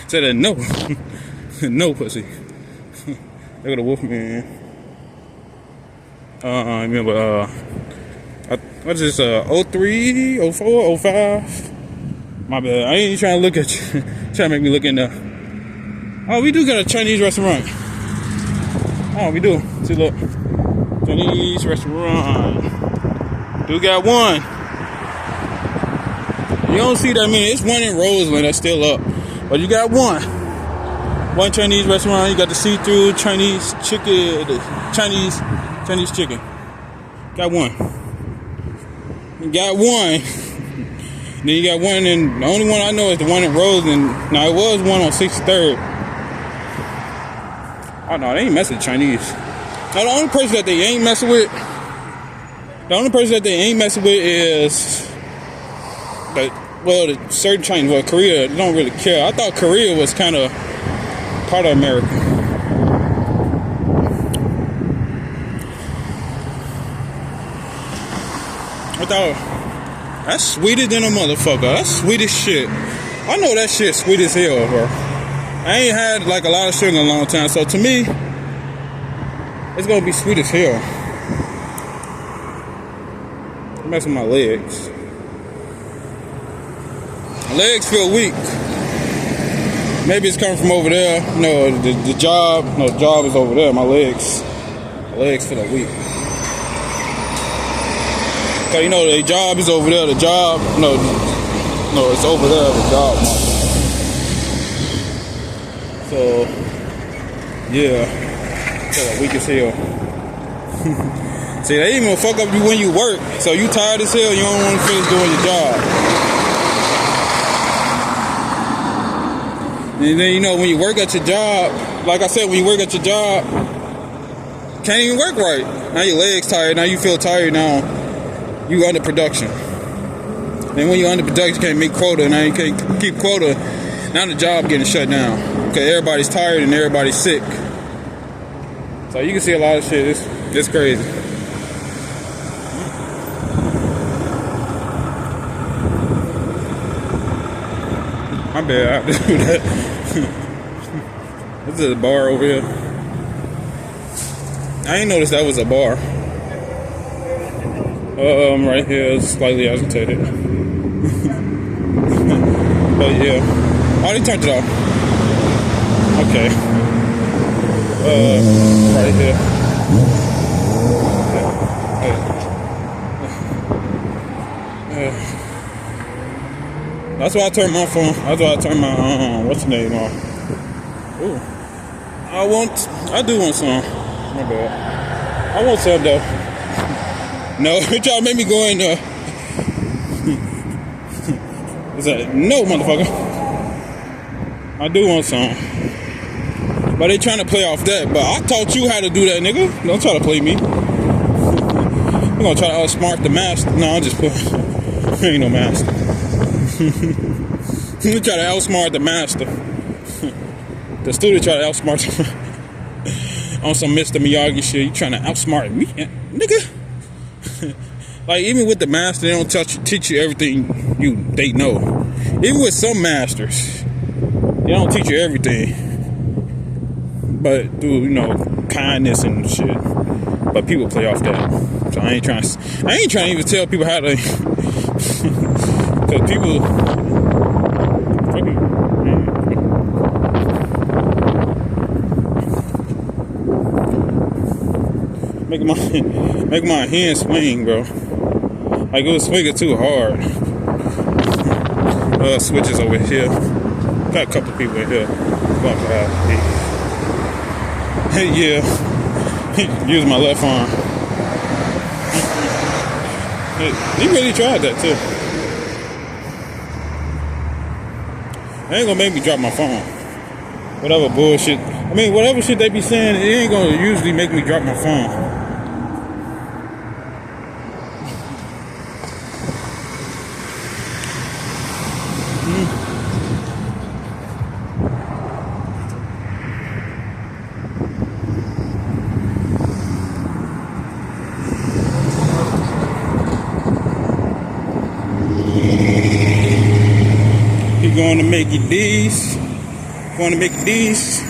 Said a no. No pussy. Look at the Wolfman. Remember, what is this, 03, 04, 05? My bad, I ain't trying to look at you. Trying to make me look in there. Oh, we do got a Chinese restaurant. Oh, we do. See, look. Chinese restaurant. Do got one. You don't see that many. It's one in Roseland that's still up. But you got one. One Chinese restaurant. You got the see-through Chinese chicken. The Chinese chicken. Got one. You got one. Then you got one in, the only one I know is the one in Roseland. Now, it was one on 63rd. Oh, no, they ain't messing with Chinese. Now, the only person that they ain't messing with, is the certain Chinese. Well, Korea, they don't really care. I thought Korea was kind of part of America. I thought, that's sweeter than a motherfucker. That's sweet as shit. I know that shit sweet as hell, bro. I ain't had like a lot of sugar in a long time, so to me, it's gonna be sweet as hell. Mess with my legs. My legs feel weak. Maybe it's coming from over there. No, the job is over there. My legs feel weak. Cause you know the job is over there. The job, no, it's over there. The job. So, yeah, feel weak as hell. See, they even fuck up you when you work. So you tired as hell. You don't want to finish doing your job. And then, you know, when you work at your job, like I said, when you work at your job, can't even work right. Now your legs tired. Now you feel tired now. You under production. And when you under production, you can't make quota. Now you can't keep quota. Now the job getting shut down. Because everybody's tired and everybody's sick. So you can see a lot of shit. It's crazy. My bad, I have to do that. This is a bar over here. I ain't noticed that was a bar. Right here is slightly agitated. But yeah. Oh, they turned it off. Okay. Right here. That's why I turned my phone. That's why I turned my what's the name off. Ooh. I do want some. My bad. I want some though. No, you try to make me go in there. Is that no, motherfucker? I do want some. But they trying to play off that. But I taught you how to do that, nigga. Don't try to play me. I'm gonna try to outsmart the master. No, I'm just playing. Ain't no master. You try to outsmart the master. The student try to outsmart on some Mr. Miyagi shit. You trying to outsmart me, nigga? Like, even with the master, they don't teach you everything they know. Even with some masters, they don't teach you everything. But through, you know, kindness and shit. But people play off that. So I ain't trying to even tell people how to. Because people. Make my hand swing, bro. Like, it was swinging too hard. Switches over here. Got a couple people in here. Yeah. Use my left arm. He really tried that too. They ain't gonna make me drop my phone. Whatever bullshit. I mean, whatever shit they be saying, it ain't gonna usually make me drop my phone. going to make it these. Going to make it these.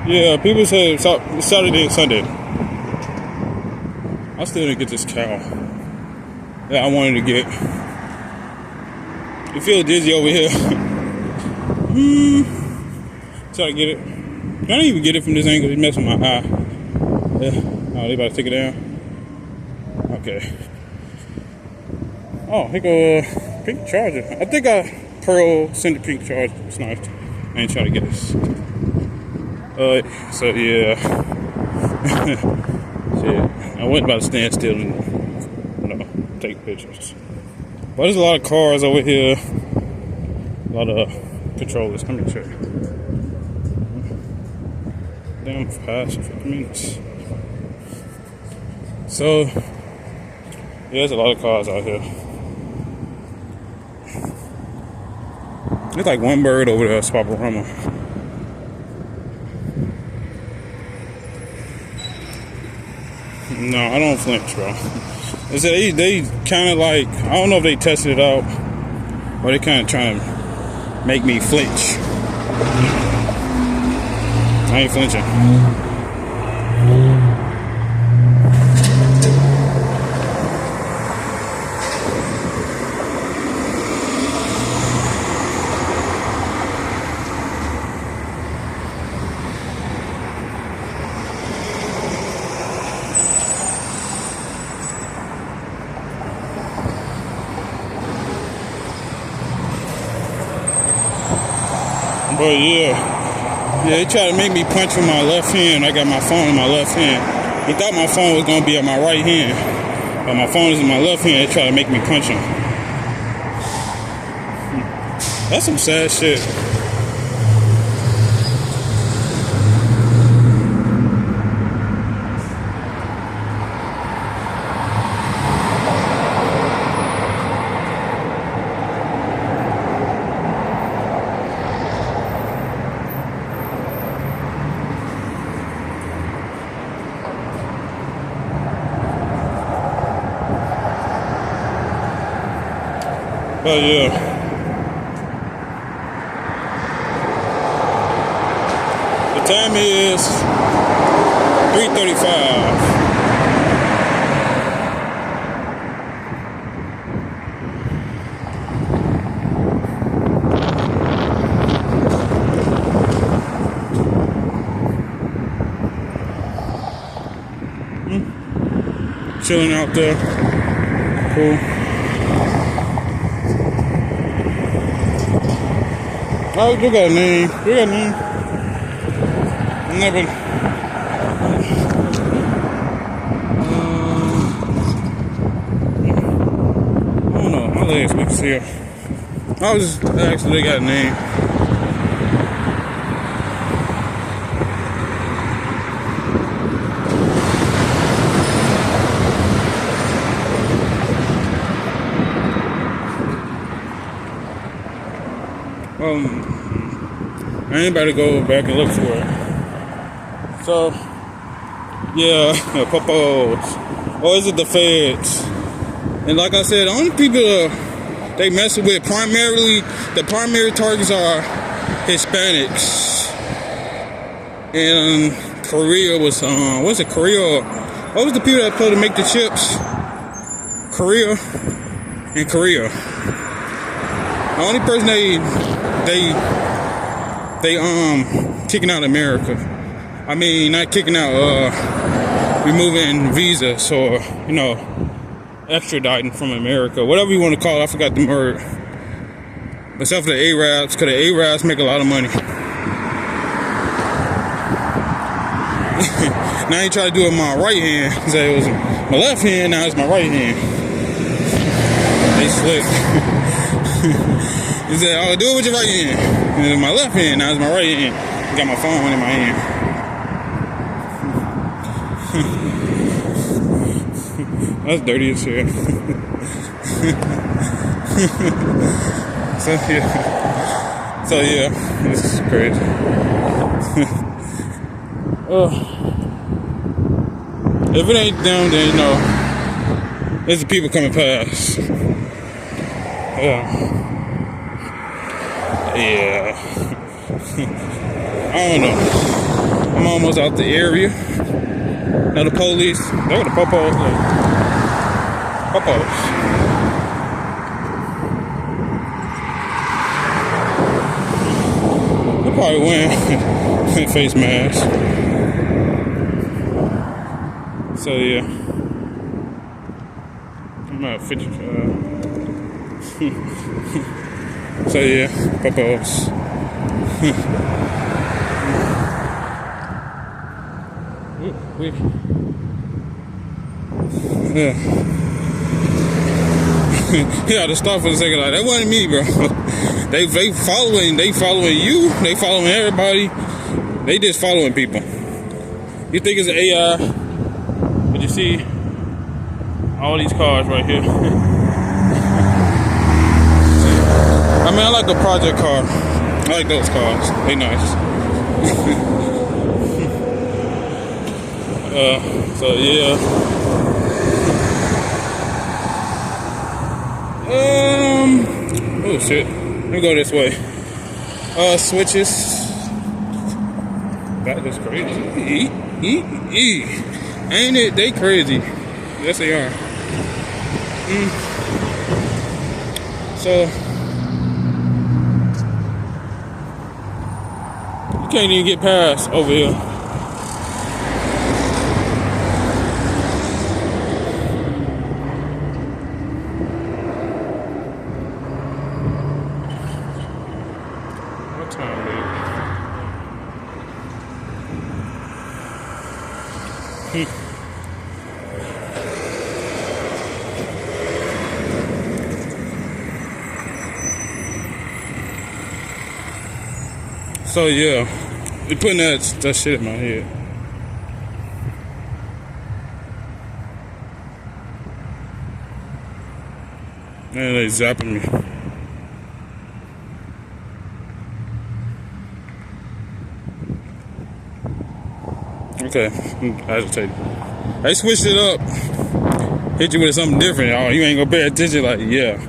Yeah, people say Saturday and Sunday. I still didn't get this cow that I wanted to get. It feels dizzy over here. Try to get it. I don't even get it from this angle. It's messing with my eye. Yeah. Oh, they about to take it down. Okay. Oh, here go pink charger. I think Pearl sent the pink charger. It's nice. I ain't trying to get this. So yeah. Shit. I went about to stand still and take pictures. But there's a lot of cars over here. A lot of controllers. Let me check. Damn, past 50 minutes. So, yeah, there's a lot of cars out here. There's like one bird over there, Spaparama. No, I don't flinch, bro. They kind of like, I don't know if they tested it out, but they kind of trying to make me flinch. I ain't flinching. But yeah, they try to make me punch with my left hand. I got my phone in my left hand. He thought my phone was gonna be at my right hand, but my phone is in my left hand. They try to make me punch him. That's some sad shit. But yeah, the time is 3:35. Chilling out there, cool. Oh, you got a name. You got a name. Never. I don't know. My legs weak as hell. I was just asking they got a name. I ain't about to go back and look for it. So, yeah, popos. Or is it the feds? And like I said, the only people they messing with primarily, the primary targets are Hispanics. And Korea was, what's it, Korea? What was the people that supposed to make the chips? Korea and Korea. The only person they kicking out America. I mean, not kicking out, removing visas or, extraditing from America. Whatever you want to call it, I forgot the word. Except for the Arabs, because the Arabs make a lot of money. Now he tried to do it with my right hand. He said it was my left hand, now it's my right hand. They slick. He said, "Oh, do it with your right hand." And then my left hand, now it's my right hand. I got my phone in my hand. That's dirty as hell. So yeah, this is crazy. If it ain't them, then you know, there's the people coming past. Yeah. Yeah. I don't know. I'm almost out the area. Now the police, they're gonna popos. Popos. They probably win face mask. So yeah. I'm at 50. So yeah, popos. Yeah. Yeah, to stop for a second, like that wasn't me, bro. They following you, they following everybody. They just following people. You think it's an AI? But you see all these cars right here. I mean, I like the project car. I like those cars. They nice. So yeah. Oh shit. Let me go this way. Switches. That is crazy. Ain't it? They crazy. Yes, they are. So you can't even get past over here. What time, man? So yeah, they putting that shit in my head. Man, they zapping me. Okay, I'm agitated. They switched it up. Hit you with something different. Oh, you ain't gonna pay attention. Like, yeah.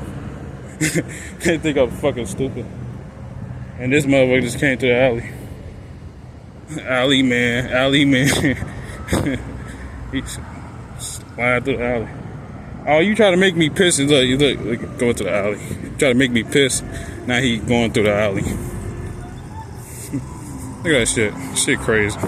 They think I'm fucking stupid. And this motherfucker just came to the alley. Alley man. He's flying through the alley. Oh, you try to make me piss and look, going to the alley. You try to make me piss. Now he going through the alley. Look at that shit. Shit crazy.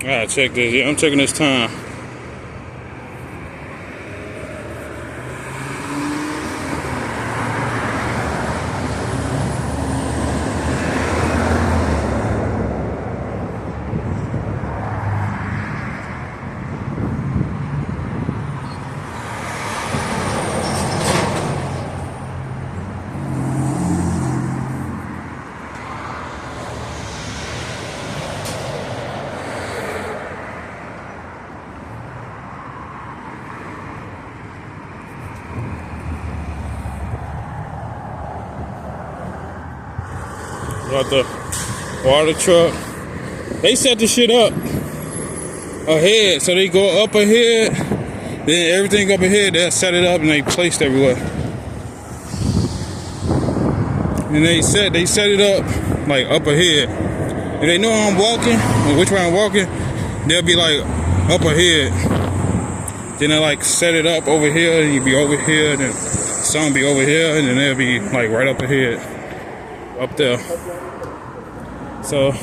Alright, check this. Yeah, I'm checking this time. Got the water truck. They set the shit up ahead, so they go up ahead, then everything up ahead, they set it up and they placed everywhere. And they set it up like up ahead. If they know I'm walking or which way I'm walking, they'll be like up ahead. Then they like set it up over here, and you be over here, then some be over here, and then they'll be like right up ahead, up there. So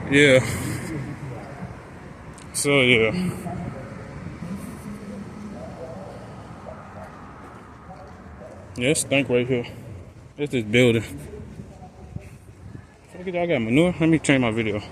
yeah. Yes, think right here. It's this building. Look at y'all got manure. Let me change my video.